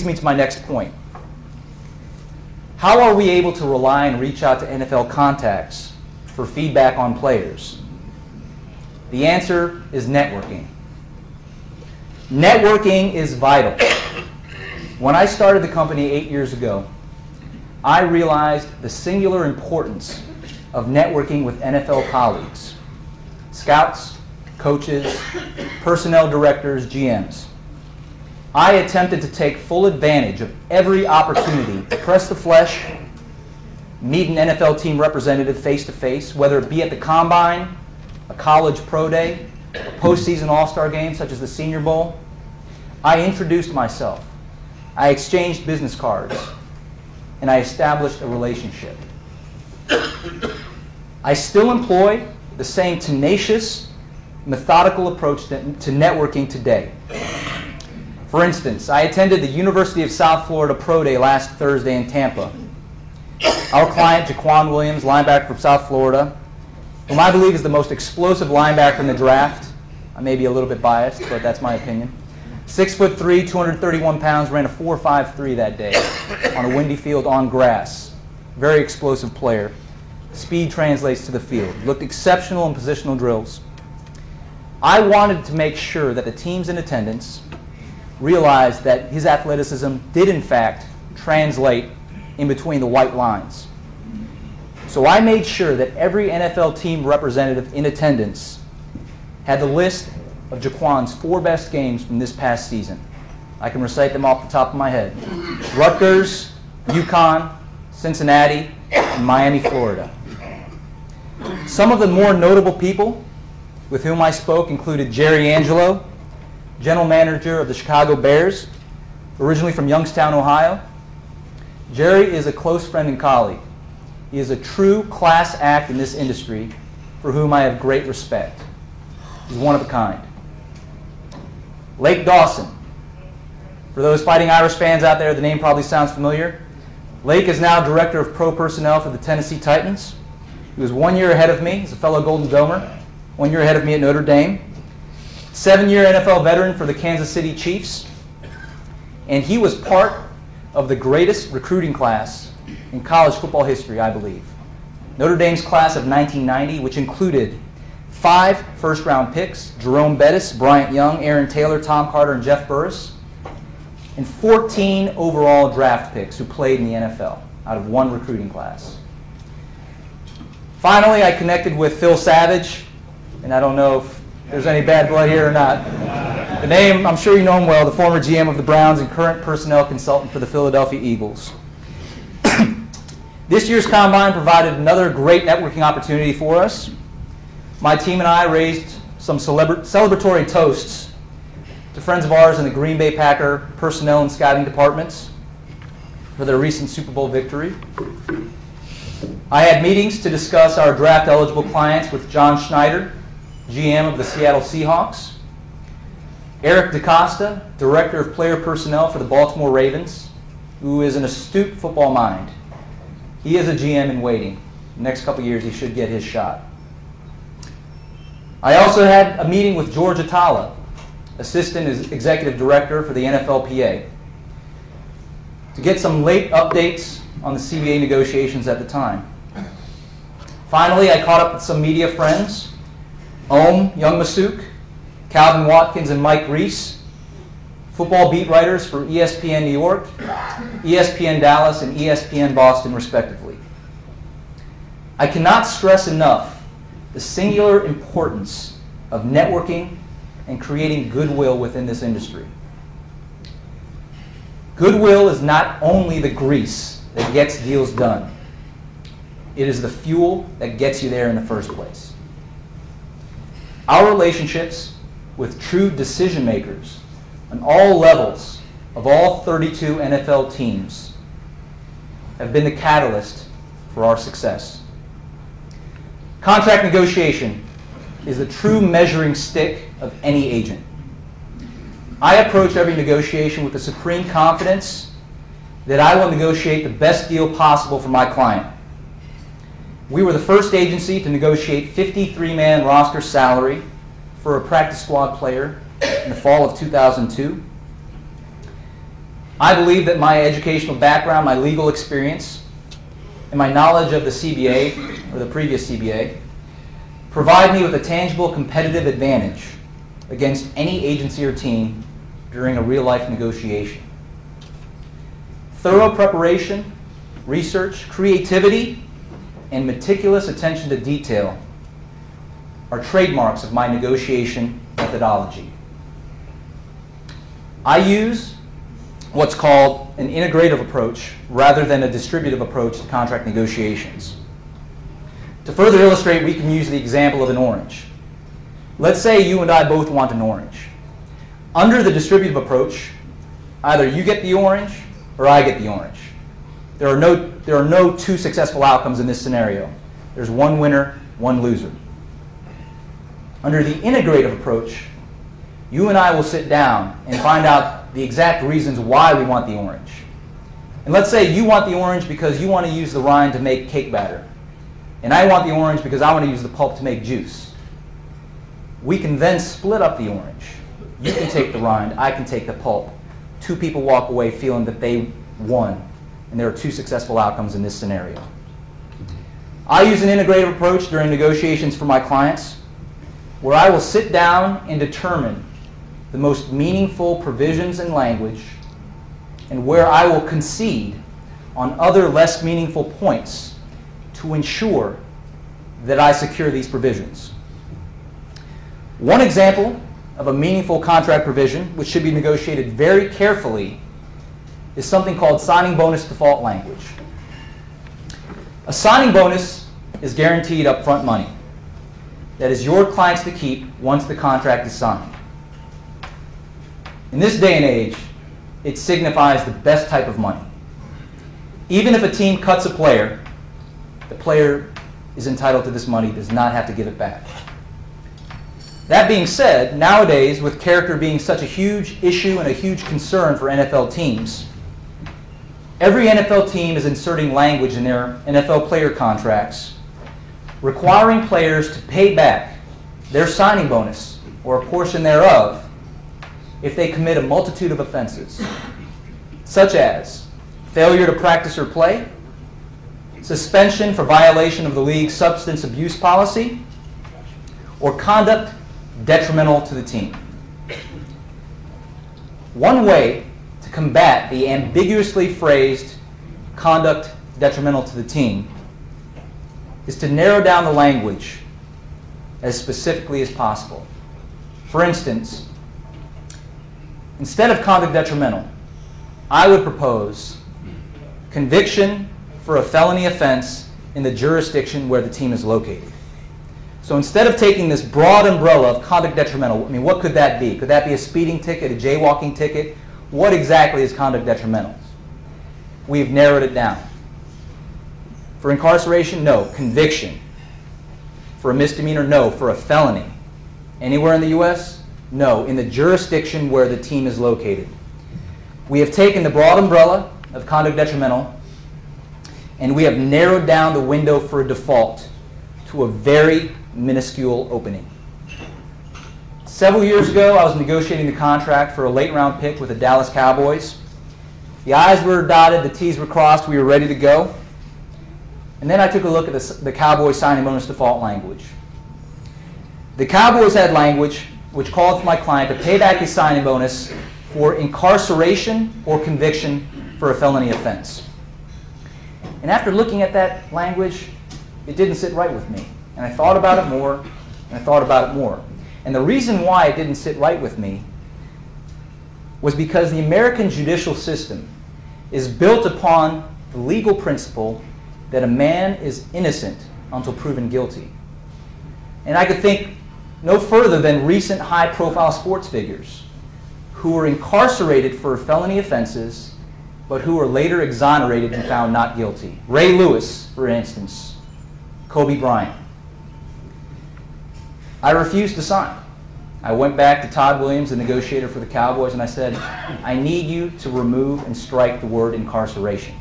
leads me to my next point. How are we able to rely and reach out to NFL contacts for feedback on players? The answer is networking. Networking is vital. When I started the company 8 years ago, I realized the singular importance of networking with NFL colleagues, scouts, coaches, personnel directors, GMs. I attempted to take full advantage of every opportunity to press the flesh, meet an NFL team representative face-to-face, whether it be at the Combine, a college pro day, a postseason all-star game such as the Senior Bowl. I introduced myself. I exchanged business cards, and I established a relationship. I still employ the same tenacious, methodical approach to networking today. For instance, I attended the University of South Florida Pro Day last Thursday in Tampa. Our client, Jaquan Williams, linebacker from South Florida, whom I believe is the most explosive linebacker in the draft. I may be a little bit biased, but that's my opinion. 6'3", 231 pounds, ran a 4.53 that day on a windy field on grass. Very explosive player. Speed translates to the field. Looked exceptional in positional drills. I wanted to make sure that the teams in attendance realized that his athleticism did in fact translate in between the white lines. So I made sure that every NFL team representative in attendance had the list of Jaquan's 4 best games from this past season. I can recite them off the top of my head. Rutgers, UConn, Cincinnati, and Miami, Florida. Some of the more notable people with whom I spoke included Jerry Angelo, general manager of the Chicago Bears, originally from Youngstown, Ohio. Jerry is a close friend and colleague. He is a true class act in this industry for whom I have great respect. He's one of a kind. Lake Dawson. For those Fighting Irish fans out there, the name probably sounds familiar. Lake is now director of pro personnel for the Tennessee Titans. He was 1 year ahead of me. He's a fellow Golden Domer. 1 year ahead of me at Notre Dame. 7-year NFL veteran for the Kansas City Chiefs. And he was part of the greatest recruiting class in college football history, I believe. Notre Dame's class of 1990, which included 5 first-round picks, Jerome Bettis, Bryant Young, Aaron Taylor, Tom Carter, and Jeff Burris, and 14 overall draft picks who played in the NFL out of 1 recruiting class. Finally, I connected with Phil Savage, and I don't know if there's any bad blood here or not. The name, I'm sure you know him well, the former GM of the Browns and current personnel consultant for the Philadelphia Eagles. This year's Combine provided another great networking opportunity for us. My team and I raised some celebratory toasts to friends of ours in the Green Bay Packer personnel and scouting departments for their recent Super Bowl victory. I had meetings to discuss our draft-eligible clients with John Schneider, GM of the Seattle Seahawks, Eric DaCosta, Director of Player Personnel for the Baltimore Ravens, who is an astute football mind. He is a GM in waiting. The next couple years he should get his shot. I also had a meeting with George Atala, Assistant Executive Director for the NFLPA, to get some late updates on the CBA negotiations at the time. Finally, I caught up with some media friends, Young Masuk, Calvin Watkins, and Mike Reese, football beat writers for ESPN New York, ESPN Dallas, and ESPN Boston, respectively. I cannot stress enough the singular importance of networking and creating goodwill within this industry. Goodwill is not only the grease that gets deals done, it is the fuel that gets you there in the first place. Our relationships with true decision makers on all levels of all 32 NFL teams have been the catalyst for our success. Contract negotiation is the true measuring stick of any agent. I approach every negotiation with the supreme confidence that I will negotiate the best deal possible for my client. We were the first agency to negotiate 53-man roster salary for a practice squad player in the fall of 2002. I believe that my educational background, my legal experience, and my knowledge of the CBA, or the previous CBA, provide me with a tangible competitive advantage against any agency or team during a real-life negotiation. Thorough preparation, research, creativity, and meticulous attention to detail are trademarks of my negotiation methodology. I use what's called an integrative approach rather than a distributive approach to contract negotiations. To further illustrate, we can use the example of an orange. Let's say you and I both want an orange. Under the distributive approach, either you get the orange or I get the orange. There are no two successful outcomes in this scenario. There's one winner, one loser. Under the integrative approach, you and I will sit down and find out the exact reasons why we want the orange. And let's say you want the orange because you want to use the rind to make cake batter. And I want the orange because I want to use the pulp to make juice. We can then split up the orange. You can take the rind, I can take the pulp. Two people walk away feeling that they won, and there are two successful outcomes in this scenario. I use an integrative approach during negotiations for my clients, where I will sit down and determine the most meaningful provisions in language, and where I will concede on other less meaningful points to ensure that I secure these provisions. One example of a meaningful contract provision, which should be negotiated very carefully, is something called signing bonus default language. A signing bonus is guaranteed upfront money that is your client's to keep once the contract is signed. In this day and age, it signifies the best type of money. Even if a team cuts a player, the player is entitled to this money, does not have to give it back. That being said, nowadays, with character being such a huge issue and a huge concern for NFL teams, every NFL team is inserting language in their NFL player contracts requiring players to pay back their signing bonus or a portion thereof if they commit a multitude of offenses, such as failure to practice or play, suspension for violation of the league's substance abuse policy, or conduct detrimental to the team. One way to combat the ambiguously phrased conduct detrimental to the team is to narrow down the language as specifically as possible. For instance, instead of conduct detrimental, I would propose conviction for a felony offense in the jurisdiction where the team is located. So instead of taking this broad umbrella of conduct detrimental, I mean, what could that be? Could that be a speeding ticket, a jaywalking ticket? What exactly is conduct detrimental? We've narrowed it down. For incarceration, no. Conviction. For a misdemeanor, no. For a felony. Anywhere in the U.S.? No. In the jurisdiction where the team is located. We have taken the broad umbrella of conduct detrimental and we have narrowed down the window for a default to a very minuscule opening. Several years ago, I was negotiating the contract for a late-round pick with the Dallas Cowboys. The I's were dotted, the T's were crossed, we were ready to go. And then I took a look at the Cowboys signing bonus default language. The Cowboys had language which called for my client to pay back his signing bonus for incarceration or conviction for a felony offense. And after looking at that language, it didn't sit right with me. And I thought about it more, and I thought about it more. And the reason why it didn't sit right with me was because the American judicial system is built upon the legal principle that a man is innocent until proven guilty. And I could think no further than recent high-profile sports figures who were incarcerated for felony offenses, but who were later exonerated and found not guilty. Ray Lewis, for instance, Kobe Bryant. I refused to sign. I went back to Todd Williams, the negotiator for the Cowboys, and I said, I need you to remove and strike the word incarceration.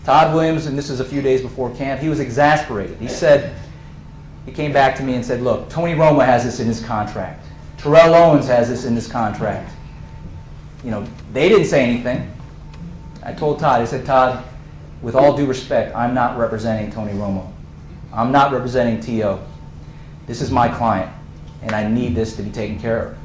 Todd Williams, and this is a few days before camp, he was exasperated. He came back to me and said, look, Tony Romo has this in his contract. Terrell Owens has this in his contract. They didn't say anything. I told Todd, I said, Todd, with all due respect, I'm not representing Tony Romo. I'm not representing T.O. This is my client, and I need this to be taken care of.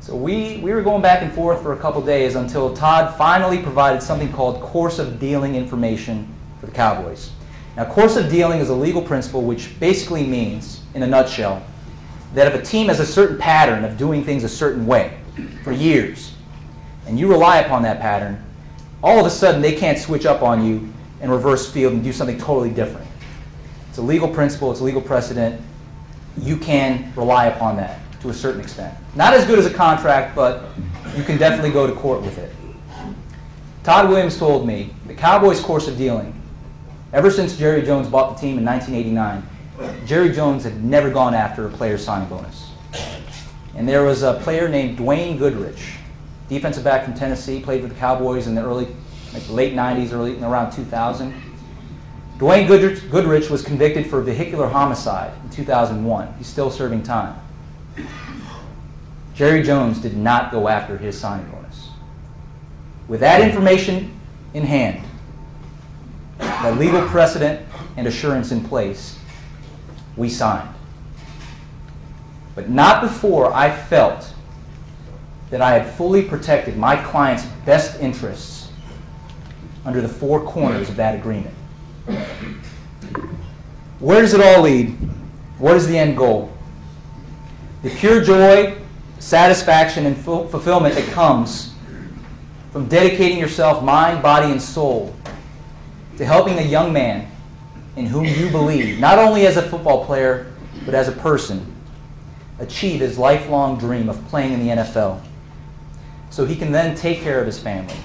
So we were going back and forth for a couple days until Todd finally provided something called course of dealing information for the Cowboys. Now, course of dealing is a legal principle which basically means, in a nutshell, that if a team has a certain pattern of doing things a certain way for years, and you rely upon that pattern, all of a sudden they can't switch up on you and reverse field and do something totally different. It's a legal principle, it's a legal precedent. You can rely upon that to a certain extent. Not as good as a contract, but you can definitely go to court with it. Todd Williams told me the Cowboys' course of dealing, ever since Jerry Jones bought the team in 1989, Jerry Jones had never gone after a player's signing bonus. And there was a player named Dwayne Goodrich, defensive back from Tennessee, played with the Cowboys in the late 90s, around 2000. Dwayne Goodrich was convicted for vehicular homicide in 2001. He's still serving time. Jerry Jones did not go after his signing bonus. With that information in hand, that legal precedent and assurance in place, we signed. But not before I felt that I had fully protected my client's best interests under the four corners of that agreement. Where does it all lead? What is the end goal? The pure joy, satisfaction, and fulfillment that comes from dedicating yourself, mind, body, and soul to helping a young man in whom you believe, not only as a football player, but as a person, achieve his lifelong dream of playing in the NFL, so he can then take care of his family,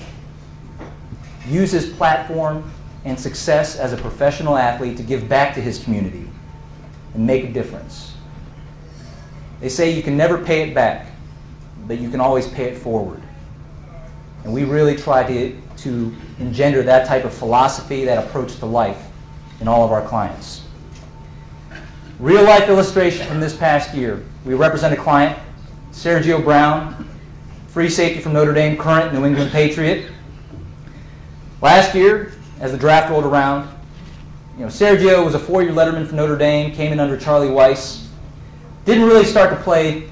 use his platform and success as a professional athlete to give back to his community and make a difference. They say you can never pay it back, but you can always pay it forward. And we really try to engender that type of philosophy, that approach to life in all of our clients. Real life illustration from this past year. We represent a client, Sergio Brown, free safety from Notre Dame, current New England Patriot. Last year, as the draft rolled around, Sergio was a four-year letterman for Notre Dame, came in under Charlie Weiss. Didn't really start to play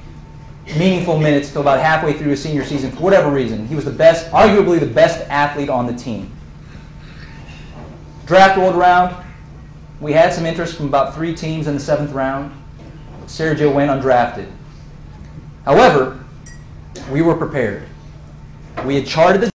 meaningful minutes till about halfway through his senior season for whatever reason. He was the best, arguably the best athlete on the team. Draft rolled around. We had some interest from about 3 teams in the 7th round. Sergio went undrafted. However, we were prepared. We had charted the